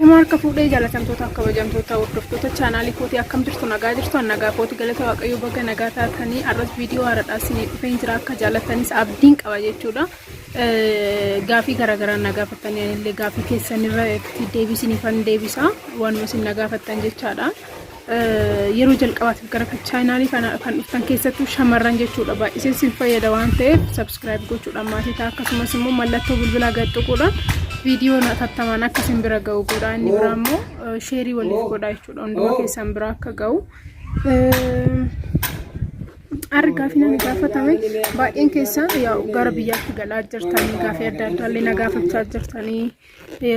Akkuma harka fuudhee jaalatamtoota akka kabajamtoota hordoftoota chaanaalii kootii akkam jirtu nagaa jirtu nagaa kootii galata waaqayyoo baga nagaa taatanii arras viidiyoo haaraadhaa isinii dhufee jira akka jaallatanis abdiin qaba jechuudha. Gaafii garaagaraa nagaafatanii illee gaafii keessanirra itti deebisiniifan deebisa waanuma isin nagaafattan jechaadha. Yeroo jalqabaatiif gara chaanaalii kana kan dhuftan keessattuu shamarran jechuudha baay'ee isin fayyada waan ta'eef subscribe gochuudhaan maatii ta'a akkasumas immoo mallattoo bilbilaa gadhuudhaan video na tattamaan akka isin bira ga'u godha inni biraa immoo sheerii waliif godha jechuudha hunduma keessan bira akka ga'u. Gaafii nama gaafatame baay'een keessan yaa gara biyyaatti galaa jirtanii gaafii adda addaa illee nagaafachaa jirtanii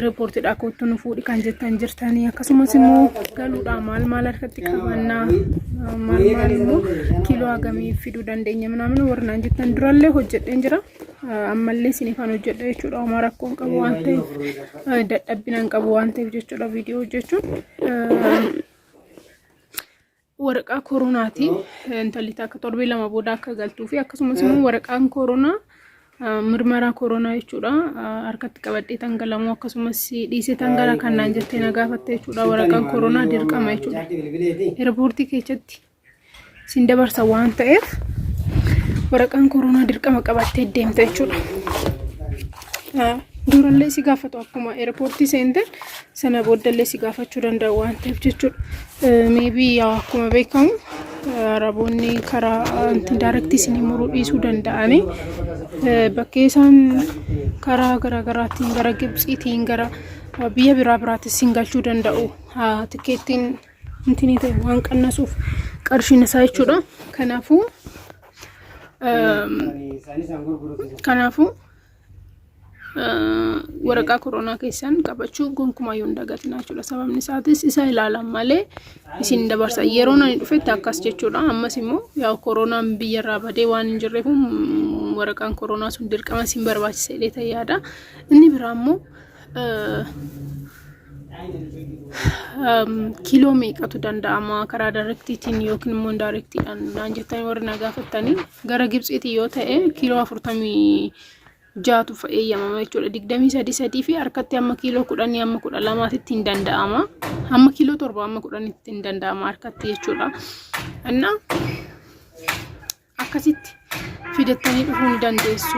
riipoortiidhaa kootu nu fuudhi kan jettan jirtanii akkasumas immoo galuudhaa maal harkatti qabannaa maal immoo kiiloo hagamii fiduu dandeenya minaamin warnaan jettan durallee hojjedheen jira ammallee sinifaan hojjedha jechuudha homaa rakkoon qabu waan ta'eef dadhabbinan qabu waan ta'eef jechuudha viidiyoo hojjechuun. Waraqaa kooronaati intalli akka torbii lama booda akka galtuu fi akkasumas immoo waraqaan kooronaa mirmaraa kooronaa jechuudha harkatti qabadhee tangalamu akkasumas dhiisee tangala kanaan jettee nagaafatte jechuudha waraqaan kooronaa dirqama jechuudha. Riipoortii keessatti sin dabarsa waan ta'eef waraqaan kooronaa dirqama qabattee deemte jechuudha. Durallee si gaafatu akkuma riipoortii seente sana booddallee si gaafachuu danda'u waan ta'eef jechuudha. Maybe yaa akkuma beekamu araboonni karaa direct isinii muruu dhiisuu danda'ani bakkee isaan karaa garaagaraatiin gara Gibxiitiin gara biyya biraatti isin galchuu danda'u tikeettiin intinii ta'e waan qannasuuf qarshiin isaa jechuudha. Kanaafuu waraqaa koronaa keessan qabachuu gonkumaa yoo dagatinaa jechuudha. Sababni isaatis isa ilaalan malee isin dabarsa yeroo nani dhufetti akkas jechuudha. Ammas immoo yaa koronaan biyyarraa badee waan hin jirreef waraqaan koronaa sun dirqama isin barbaachisa illee ta'ee yaada. Inni biraa immoo kiiloo meeqatu danda'ama karaa directiitiin yookiin immoo indirectiidhaan naan jettanii warri nagaafattanii gara Gibxiitii yoo ta'e kiiloo 40 jaatu fayyamama jechuudha. 23 fi harkatti amma kiiloo 10 amma 12 ittiin danda'ama. Amma kiiloo 7 amma 10 ittiin danda'ama harkatti jechuudha. Anna akkasitti fidattanii dhufuu ni dandeessu.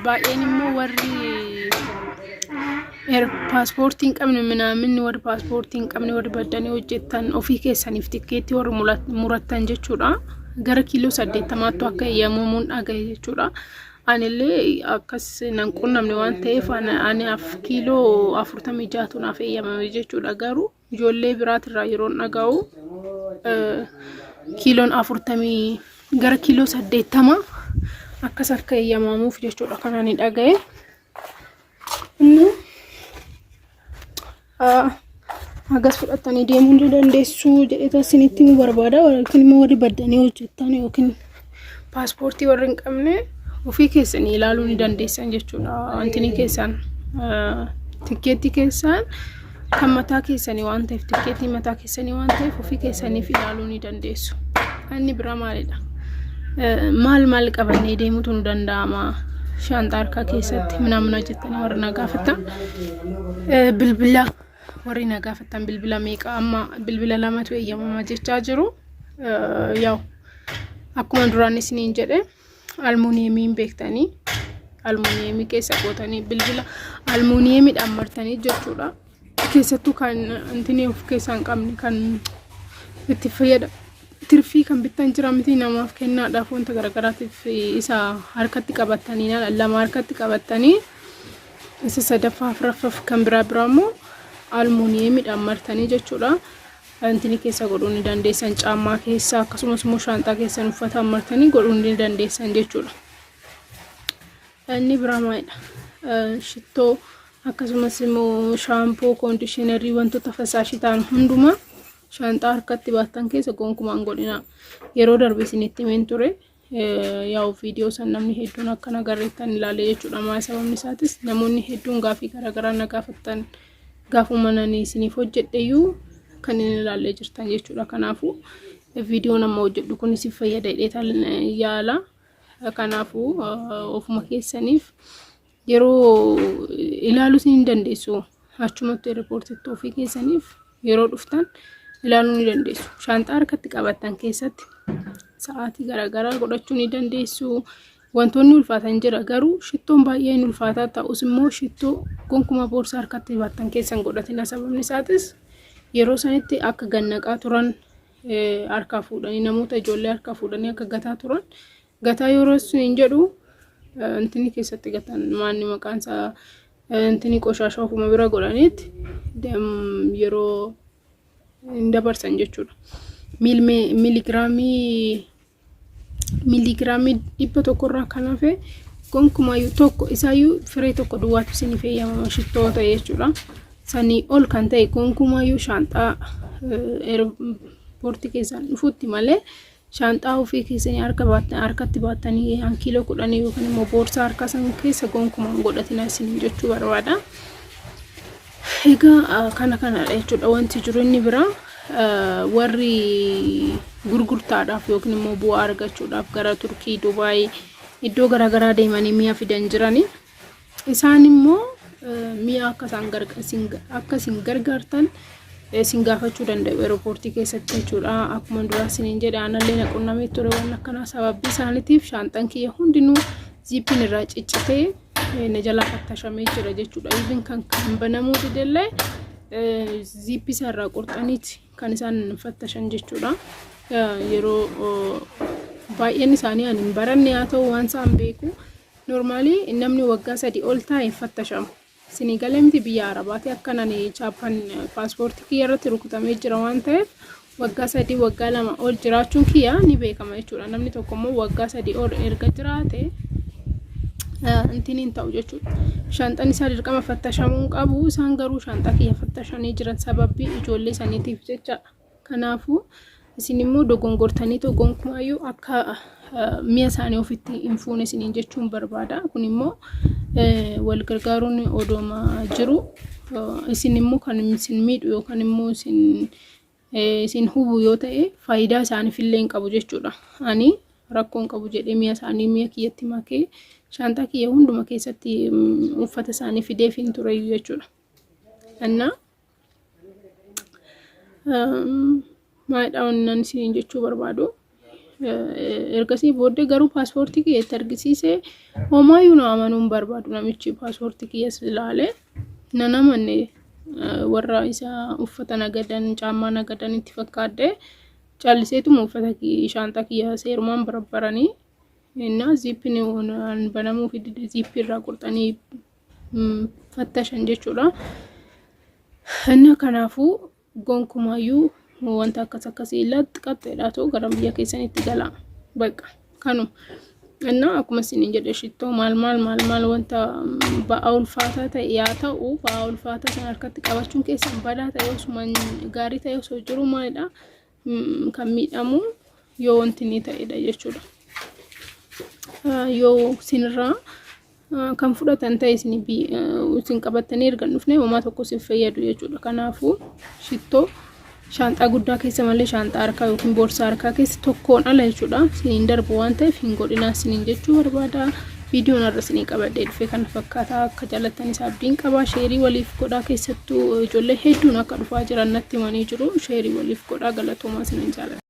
Baay'een immoo warri paaspoortiin qabne minaaminni warri paaspoortiin qabne warri baddanii hojjettan ofii keessaniif tikeetti warri murattan jechuudha. Gara kiiloo 80 akka eeyyamamuun dhagaye jechuudha. Anillee akkas nan qunnamne waan ta'eef ani kiiloo 46 naaf eeyyamame jechuudha. Garuu ijoollee biraatirraa yeroo dhaga'u kiiloon 40 gara kiiloo 80 akkas akka eeyyamamuuf jechuudha kanaan dhagaye. Hagas fudhattanii deemuu ni dandeessu jedhee isinitti nu barbaada. Yookiin immoo warri baddanii hojjettan yookiin paaspoortii warri hin qabne ofii keessanii ilaaluu ni dandeessan jechuudha. Wanti keessan tikeetti keessan kan mataa keessanii waan ta'eef tikeetti mataa keessanii waan ta'eef ofii keessaniif ilaaluu ni dandeessu. Inni biraa maalidha? Maal qabannee deemuutu nu danda'ama? Shaanxaa harkaa keessatti minamna jettanii warri nagaafattan bilbila warri nagaafattan bilbila meeqa amma bilbila lamatu eeyyamama jechaa jiru. Yaw akkuma duraan isiniin jedhe almuuniyeemiin beektanii almuuniyeemii keessa qootanii bilbila almuuniyeemiidhaan martanii jechuudha. Keessattuu kan intini of keessaan qabne kan itti fayyada tirfii kan bittan jira miti namaaf kennaadhaaf wanta garagaraatiif isa harkatti qabatanii lama harkatti qabatanii isa sadaffaa afuraffaa kan biraa immoo almuuniyeemiidhaan martanii jechuudha. Intini keessa godhuu ni dandeessan caammaa keessa akkasumas immoo shaanxaa keessan uffata martanii godhuu ni dandeessan jechuudha. Inni biraa maalidha? Shittoo akkasumas immoo shaampoo koondishiinarii wantoota fasaashii ta'an hundumaa shaanxaa harkatti baattan keessa gonkumaan godhina. Yeroo darbe isinitti himeen ture yaa viidiyoo san namni hedduun akkana garreettan ilaalee jechuudha. Maa sababni isaatis namoonni hedduun gaafii garaagaraa nagaafattan gaafuma nani isiniif hojjedheyyuu kan inni ilaalee jirtan jechuudha. Kanaafuu viidiyoo nama hojjedhu kun isiniif fayyada jedhee yaala. Kanaafuu ofuma keessaniif yeroo ilaaluu isin dandeessu achumatti riipoortitti ofii keessaniif yeroo dhuftan ilaaluu ni dandeessu. Shaanxaa harkatti qabattan keessatti sa'aatii garaagaraa godhachuu ni dandeessu. Wantoonni ulfaatan jira garuu shittoon baay'een ulfaataa ta'us immoo shittoo gonkumaa boorsaa harkatti baattan keessan godhatina. Sababni isaatis yeroo sanitti akka gannaqaa turan harkaa fuudhanii namoota ijoollee harkaa fuudhanii akka gataa turan gataa yeroo sun jedhu intini keessatti gatan maanni maqaan isaa intini qoshashaa ofuma bira godhaniitti yeroo dabarsan jechuudha. miiligiraamii 100 irraa kan hafe gonkumayyuu tokko isaayyuu firee tokko duwwaatu isiniif eeyyamama shittoo ta'e jechuudha. Sanii ol kan ta'e gonkumayyuu shaanxaa eerpoortii keessaan dhufutti malee shaanxaa ofii keessanii harkatti baattanii kiiloo 10 yookaan immoo boorsaa harkaa san keessa gonkumaan godhatina isin jechuu barbaada. Egaa kanadha jechuudha wanti jiru inni biraa. Warri gurgurtaadhaaf yookiin immoo bu'aa argachuudhaaf gara Turkii, Dubaay iddoo garaagaraa deemanii mi'a fidan jirani. Isaan immoo mi'a akka isin gargaartan isin gaafachuu danda'u eerpoortii keessatti jechuudha. Akkuma duraa isiniin jedhe aanallee naqunnamee ture waan akkanaa sababbii isaaniitiif shaanxaan kiyya hundinuu ziippiin irraa ciccitee na jalaa fattashamee jira jechuudha. Even kan banamuu didellee ziippii isaarraa qorxaniiti kan isaan fattashan jechuudha. Yeroo baay'een isaanii ani hin baranne haa ta'u waan isaan beeku normaalii namni waggaa 3 ol taa'e fattashamu. Sinigalee miti biyya Arabaati akkanan chaapan paaspoortii kiyya irratti rukutamee jira waan ta'eef waggaa 3 waggaa 2 ol jiraachuun kiyya ni beekama jechuudha. Namni tokko immoo waggaa 3 ol erga jiraate intiniin ta'u jechuudha. Shaanxaan isaa dirqama fattashamuu qabu. Isaan garuu shaanxaa kiyya fattashanii jiran sababbii ijoollee saniitiif jecha. Kanaafuu isin immoo dogongortanii gonkumayyuu akka mi'a isaanii ofitti hin fuune isiniin jechuun barbaada. Kun immoo wal gargaaruun odooma jiru. Isin immoo kan isin miidhu yookaan immoo isin hubu yoo ta'e faayidaa isaaniif illee hin qabu jechuudha. Ani rakkoon qabu jedhee mi'a isaanii mi'a kiyyatti makee shaanxaa kiyya hunduma keessatti uffata isaanii fidee fin ture jechuudha. Anna maayidhaa wannan isin jechuu barbaadu. Ergasii booddee garuu paaspoortii kiyyatti argisiisee homaayyuu na amanuun barbaadu namichi paaspoortii kiyyas ilaalee nanamanne warra isaa uffata nagadan caammaa nagadan itti fakkaadde calliseetuma uffata shaanxaa kiyya seerumaan barabbaranii inna ziippiin banamuu fi ziippii irraa qorxanii fattashan jechuudha. Inna kanaafuu gonkumayyuu wanta akkasii qaxxeedhaatu gara biyya keessanitti gala bakka kanu. Inna akkuma isin jedhe shittoo maal wanta ba'aa ulfaataa ta'e yaa ta'u ba'aa ulfaataa san harkatti qabachuun keessan badaa ta'e osuma gaarii ta'e osoo jiru maalidha kan miidhamu yoo wanti ni ta'edha jechuudha. Yoo sinirraa kan fudhatan ta'e isin qabattanii erga dhufne homaa tokko isin fayyadu jechuudha. Kanaafuu shittoo shaanxaa guddaa keessa malee shaanxaa harkaa yookiin boorsaa harkaa keessa tokkoon ala jechuudha. Siniin darbu waan ta'eef hin godhinaa siniin jechuu barbaada. Viidiyoon irra sinii qabadhee dhufe kan fakkaataa akka jaallattanis abdiin qaba. Sheerii waliif godhaa keessattuu ijoollee hedduun akka dhufaa jiran natti himanii jiru. Sheerii waliif godhaa galatoomaa siniin jaalladha.